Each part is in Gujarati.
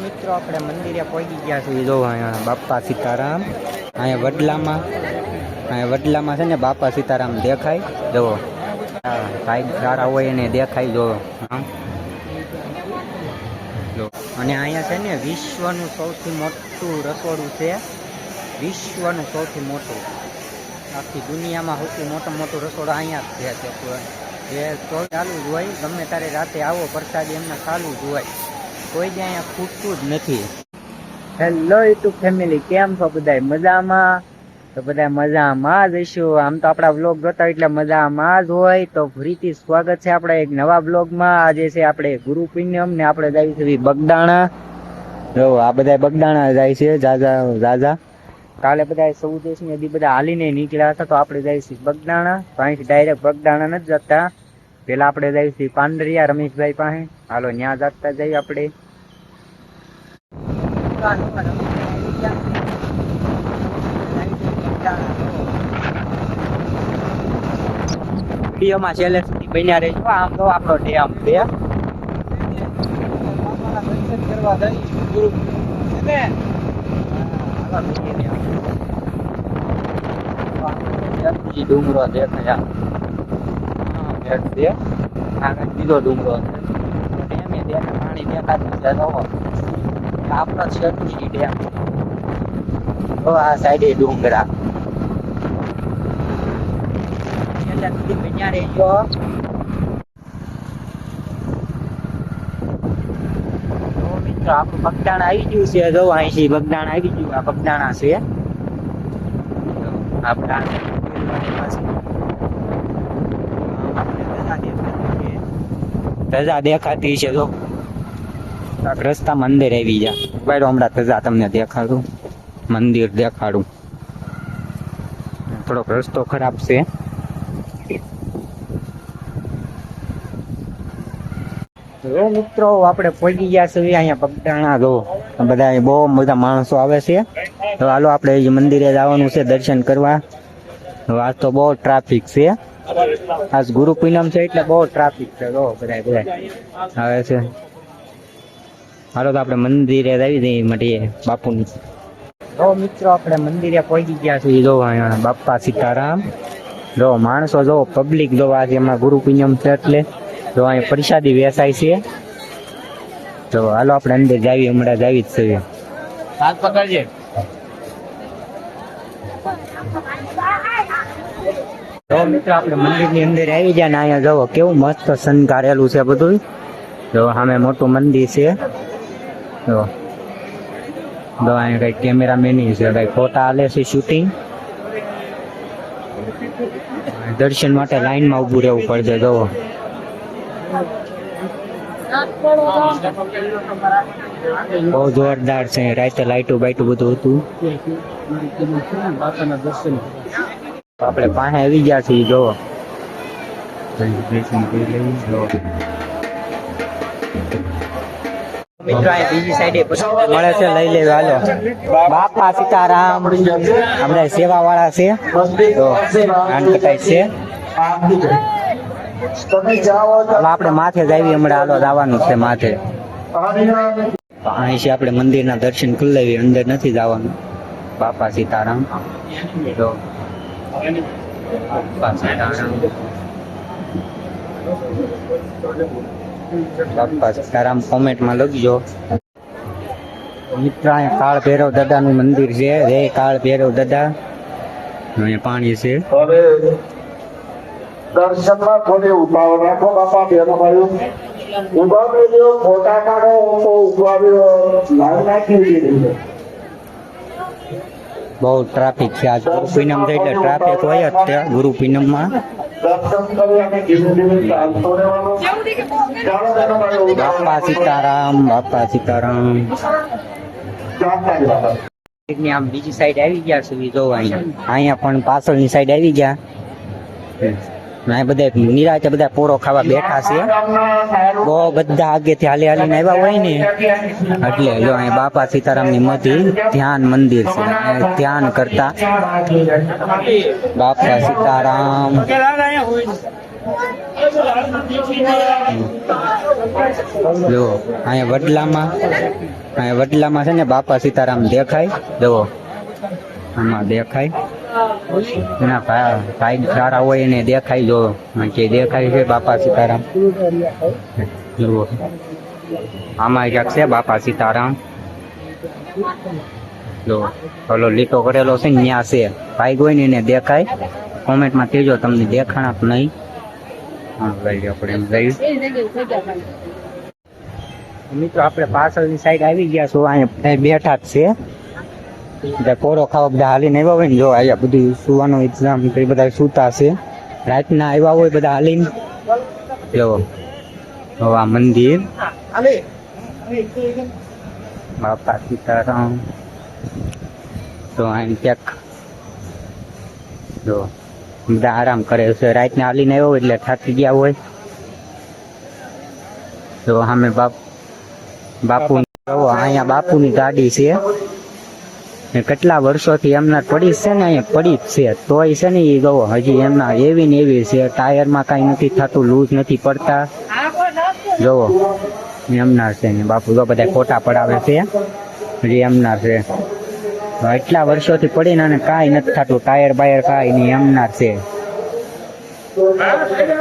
મિત્રો આપણે મંદિરે પહોંચી ગયા છીએ. જો અહીંયા બાપા સીતારામ, અહીંયા વડલામાં છે ને બાપા સીતારામ દેખાય. જો ભાઈ સારા હોય એને દેખાય. જો અને અહીંયા છે ને વિશ્વનું સૌથી મોટું રસોડું છે. વિશ્વનું સૌથી મોટું, આખી દુનિયામાં સૌથી મોટું રસોડું અહીંયા જ છે. એ તો ચાલુ જ હોય, ગમે ત્યારે રાતે આવો પ્રસાદી એમને ચાલુ જ હોય, કોઈ જ અહીંયા ખૂટતું જ નથી. હેલો યુટ્યુબ ફેમિલી, કેમ છો બધા? મજામાં? તો બધા મજામાં જ હશું. આમ તો આપણા વ્લોગ જોતા એટલે મજામાં જ હોય. તો ફરીથી સ્વાગત છે આપણે એક નવા વ્લોગમાં. આજે છે આપણે ગુરુ પૂનમ ને આપણે જાય છે બગદાણા. જો આ બધા બગદાણા જાય છે જાજા. કાલે બધા સૌદેશ ને બધા હાલીને નીકળ્યા હતા, તો આપણે જાય છે બગદાણા. તો અહીંથી ડાયરેક્ટ બગદાણા નથી જતા, પેલા આપણે જાય છે પાંદરિયા રમેશભાઈ પાસે. હાલો ત્યાં જતા જઈએ આપણે. વિડીયોમાં છેલ્લે સુધી બન્યા રહેજો. આમ તો આપણો ડેમ છે. દર્શન કરવા જઈએ ડુંગરો દેખાય. આગળ બીજો ડુંગરો ડેમે દેખાય, પાણી દેખાતું છે. આપણો શેઠજી ડેમ. તો આ સાઈડે ડુંગરા. બન્યા રહેજો. મિત્રો આપણું બગદાણા આવી ગયું છે. જો અહીંથી બગદાણા આવી ગયું. આ બગદાણા છે આપણા. ધજા દેખાતી છે. જો રસ્તામાં અંદર આવી જા બાય. હમણાં ધજા તમને દેખાડું, મંદિર દેખાડું. થોડોક રસ્તો ખરાબ છે. મિત્રો આપણે પહોંચી ગયા છીએ અહીંયા બગદાણા. જો બધા બહુ બધા માણસો આવે છે. તો હાલો આપણે મંદિરે જવાનું છે દર્શન કરવા. આજ તો બહુ ટ્રાફિક છે. આજ ગુરુ પૂનમ છે એટલે બહુ ટ્રાફિક છે. જો બધા આવે છે. હાલો તો આપણે મંદિરે આવી જઈએ મળીએ બાપુની. જો મિત્રો આપણે મંદિરે પહોંચી ગયા છીએ. જો અહીંયા બાપા સીતારામ. જો માણસો જો પબ્લિક જો આજે એમાં ગુરુ પૂનમ છે એટલે જો અહીં પ્રસાદી વેચાય છે. તો હાલો આપણે અંદર જાવી, હમણાં જાવી જ છે. હાથ પકડજે. તો મિત્રો આપણે મંદિરની અંદર આવી ગયા ને અહીંયા જો કેવું મસ્ત શણગારેલું છે બધું. જો સામે મોટું મંદિર છે. તો અહીંયા કઈ કેમેરામેન છે, કઈ ફોટા આલે છે શૂટિંગ. દર્શન માટે લાઈનમાં ઊભું રહેવું પડશે. જો બહુ જોરદાર છે. રાતે લાઈટો બાઈટો બધું હતું. આપણે પાસે આવી ગયા છીએ. જો મિત્રો બીજી સાઈડે મળે છે, લઈ લેવા. હાલો બાપા સીતારામ. આપણે સેવા વાળા છે. તો કટાઈ છે. આપણે માથે જ આવી હમણાં. હાલો જવાનું છે માથે. અહીંથી આપણે મંદિરના દર્શન કરી લેવી, અંદર નથી જવાનું. બાપા સીતારામ. તો બાપા સીતારામ, બાપા સીતારામ કોમેન્ટમાં લખજો. મિત્ર અહીંયા કાળ ભૈરવ દાદાનું મંદિર છે. રે કાળ ભૈરવ દાદા. અહીંયા પાણી છે. દર્શનમાં થોડી ઉતાવળ રાખો બાપા. બેનો ભાઈઓ ઉભા રહેજો, ફોટા કાઢો. ઉભા લાઈન નાખી દીધી. બહુ ટ્રાફિક છે. આજ ગુરુ પૂનમ છે એટલે ટ્રાફિક હોય જ છે ગુરુ પૂનમમાં. દર્શન કરી અને ધીમે ધીમે ચાલતો રહેવાનું. ચાલો બેનો ભાઈઓ. બાપા સીતારામ, બાપા સીતારામ. આમ બીજી સાઈડ આવી ગયા છે. જો અહીંયા પણ પાછળની સાઈડ આવી ગયા. બધા નિરાતે બધા પોરો ખાવા બેઠા છે. બહુ બધા આગેથી હાલીને આવ્યા હોય ને એટલે જો અહીંયા બાપા સીતારામની મધી ધ્યાન મંદિર છે. ધ્યાન કરતા બાપા સીતારામ. જો અહીંયા વડલામાં છે ને બાપા સીતારામ દેખાય. જુઓ આમાં દેખાય. એના ભાઈ સારા હોય એને દેખાય. જો કે દેખાય છે બાપા સીતારામ. જુઓ આમાં ક્યાંક છે બાપા સીતારામ. જો ઓલો લીટો કરેલો છે ને ત્યાં છે. ભાઈ હોય ને એને દેખાય. કોમેન્ટમાં કહેજો તમને દેખાણા કે નહીં. હા લઈ આપણે એમ લઈ. મિત્રો આપણે પાછળની સાઈડ આવી ગયા છો. અહીંયા બેઠા જ છે. બધા કોરો ખાવા બધા હાલીને આવ્યા હોય ને. જો અહીંયા બધું સુવાનો ઇંતજામ બધા સૂતા છે. રાતના આવ્યા હોય બધા હાલીને. જો આ મંદિર બાપા સીતારામ. તો અહીં ક્યાંક જો બધા આરામ કરે છે. રાતના હાલીને આવ્યો હોય એટલે થાકી ગયા હોય. તો સામે બાપુ અહીંયા બાપુની ગાડી છે. કેટલા વર્ષોથી એમના પડી છે ને અહીંયા પડી જ છે. તોય છે ને એ ગવો હજી એમના એવી ને એવી છે. ટાયરમાં કાંઈ નથી થતું, લૂઝ નથી પડતા. જોવો એમના છે ને બાપુ તો બધા ખોટા પડાવે છે. હજી એમના છે. એટલા વર્ષોથી પડીને અને કાંઈ નથી થતું, ટાયર બાયર કાંઈ નહીં. એમના છે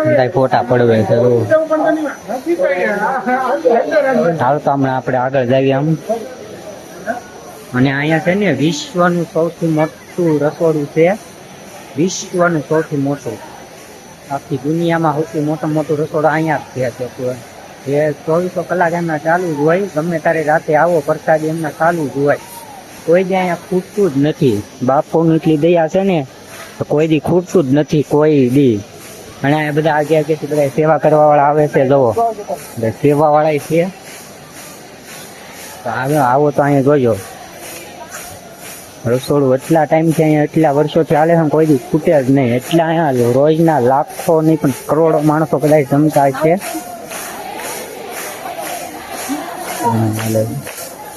બધા ખોટા પડવે છે. હાલ તો હમણાં આપણે આગળ જઈએ આમ. અને અહીંયા છે ને વિશ્વનું સૌથી મોટું રસોડું છે. વિશ્વનું સૌથી મોટું, આખી દુનિયામાં સૌથી મોટું રસોડું અહીંયા જ છે. એ 24 કલાક એમના ચાલુ જ હોય. ગમે ત્યારે રાતે આવો પ્રસાદી એમના ચાલુ જ હોય. કોઈ દી અહીંયા ખૂટતું જ નથી. બાપુની એટલી દયા છે ને તો કોઈ દી ખૂટતું જ નથી કોઈ દી. અને આ બધા આગેથી બધા સેવા કરવા વાળા આવે છે. જુઓ સેવા વાળા છે. આવો તો અહીંયા જોજો. રસોડું એટલા ટાઈમથી અહીંયા એટલા વર્ષોથી હાલે છે, કોઈ દી ખૂટે જ નહીં. એટલા અહીંયા રોજના લાખો નહીં પણ કરોડો માણસો કદાચ જમતા છે.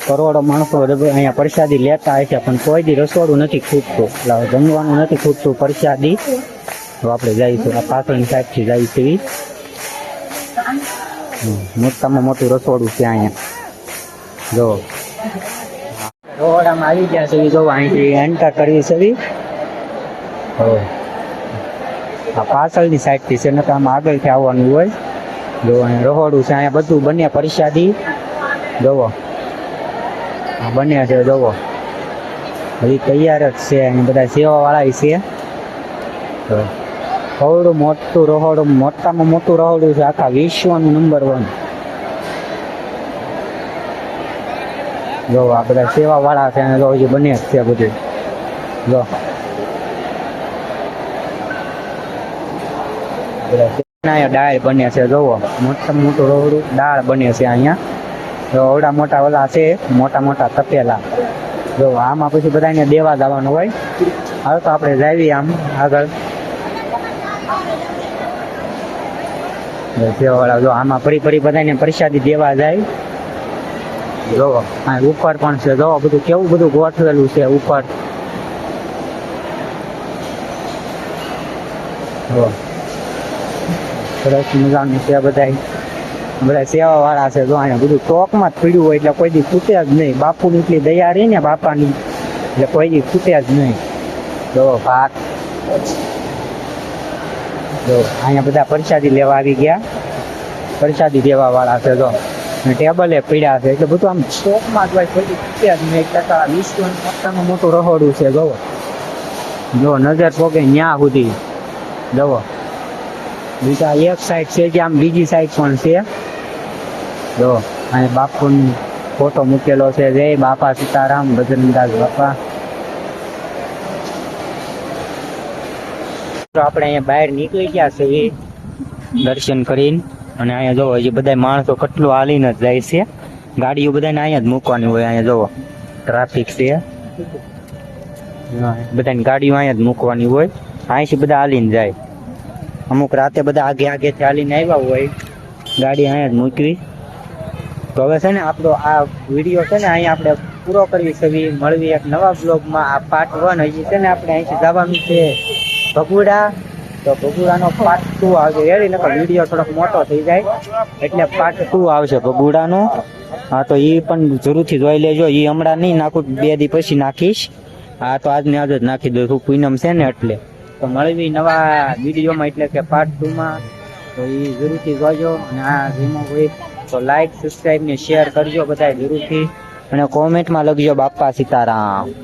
કરોડો માણસો અહીંયા પ્રસાદી લેતા હોય છે, પણ કોઈ દી રસોડું નથી ખૂટતું. એટલે જમવાનું નથી ખૂટતું પ્રસાદી. તો આપણે જઈશું આ પાછળની સાઈડથી જઈશું. મોટામાં મોટું રસોડું છે અહીંયા. જો રોડામાં આવી ગયા છે. જો અહીંથી એન્ટર કરવી છે. આ પાછળની સાઈડથી છે, નકર આમાં આગળથી આવવાનું હોય. જો અહીંયા રહોડું છે. અહીંયા બધું બને પ્રસાદી. જોવો આ બને છે. જોવો હજી તૈયાર જ છે. અને બધા સેવાવાળા છે. થોડું મોટું રહોડું, મોટામાં મોટું રહોડું છે આખા વિશ્વનું નંબર 1. જો આ બધા સેવા વાળા છે. જો હજી બને જ છે બધું. જો અહીંયા દાળ બને છે. જોવો મોટામાં મોટું રહોડું દાળ બને છે અહીંયા. જો અવડા મોટા ઓલા છે, મોટા તપેલા. જો આમાં પછી બધાને દેવા જવાનું હોય. હવે તો આપણે જાવી આમ આગળ. સેવાવાળા જો આમાં ફરી બધાને પ્રસાદી દેવા જાય. જોવો આ ઉપર પણ છે. જોવો બધું કેવું બધું ગોઠવેલું છે ઉપર. સરસ મજાનું છે. બધા સેવા વાળા છે. જો અહીંયા બધું ટોકમાં જ પીડ્યું હોય એટલે કોઈ દી ખૂટે જ નહીં. બાપુની એટલી દયા રહી ને બાપાની, એટલે કોઈ દી ખૂટે જ નહીં. જો ભાત. જો અહીંયા બધા પ્રસાદી લેવા આવી ગયા. પ્રસાદી દેવા વાળા છે. જો ટેબલે પીડ્યા છે એટલે બધું આમ સ્ટોકમાં જ હોય. કોઈ દી ખૂટે જ નહીં. ટકા વિશ્વનું મોટામાં મોટું રહોડું છે. જો નજર પોગે ન્યા સુધી. જુઓ બીજા એક સાઈડ છે જે આમ બીજી સાઈડ પણ છે. જો અહીં બાપુનો ફોટો મૂકેલો છે. જય બાપા સીતારામ, બજરંગદાસ બાપા. આપણે અહીંયા બહાર નીકળી ગયા છે દર્શન કરીને. અને અહીંયા જોવો હજી બધા માણસો કેટલું હાલીને જ જાય છે. ગાડીઓ બધાને અહીંયા જ મૂકવાની હોય. અહીંયા જોવો ટ્રાફિક છે. બધાની ગાડીઓ અહીંયા જ મૂકવાની હોય. અહીંથી બધા હાલીને જાય. અમુક રાતે બધા આગેથી હાલીને આવ્યા હોય, ગાડી અહીંયા જ મૂકવી. તો હવે છે ને આપણો આ વિડીયો છે ને અહીંયા આપણે પૂરો કરવી છે. મળવી એક નવા બ્લોગમાં. આ પાર્ટ 1. હજી છે ને આપણે અહીંથી જવાનું છે ભગુડા. તો ભગુડાનો પાર્ટ 2 આવશે રેડી, નકર વિડીયો થોડોક મોટો થઈ જાય એટલે પાર્ટ 2 આવશે ભગુડાનો. હા તો એ પણ જરૂરથી જોઈ લેજો. એ હમણાં નહીં નાખું, 2 દી પછી નાખીશ. હા તો આજને આજ જ નાખી દઉં, પૂનમ છે ને એટલે. તો મળવી નવા વિડીયોમાં એટલે કે પાર્ટ 2 માં. તો એ જરૂરથી જોજો. અને આ જેમાં હોય તો લાઈક સબસ્ક્રાઈબ ને શેર કરજો બધા જરૂરથી. અને કોમેન્ટમાં લખજો બાપા સીતારામ.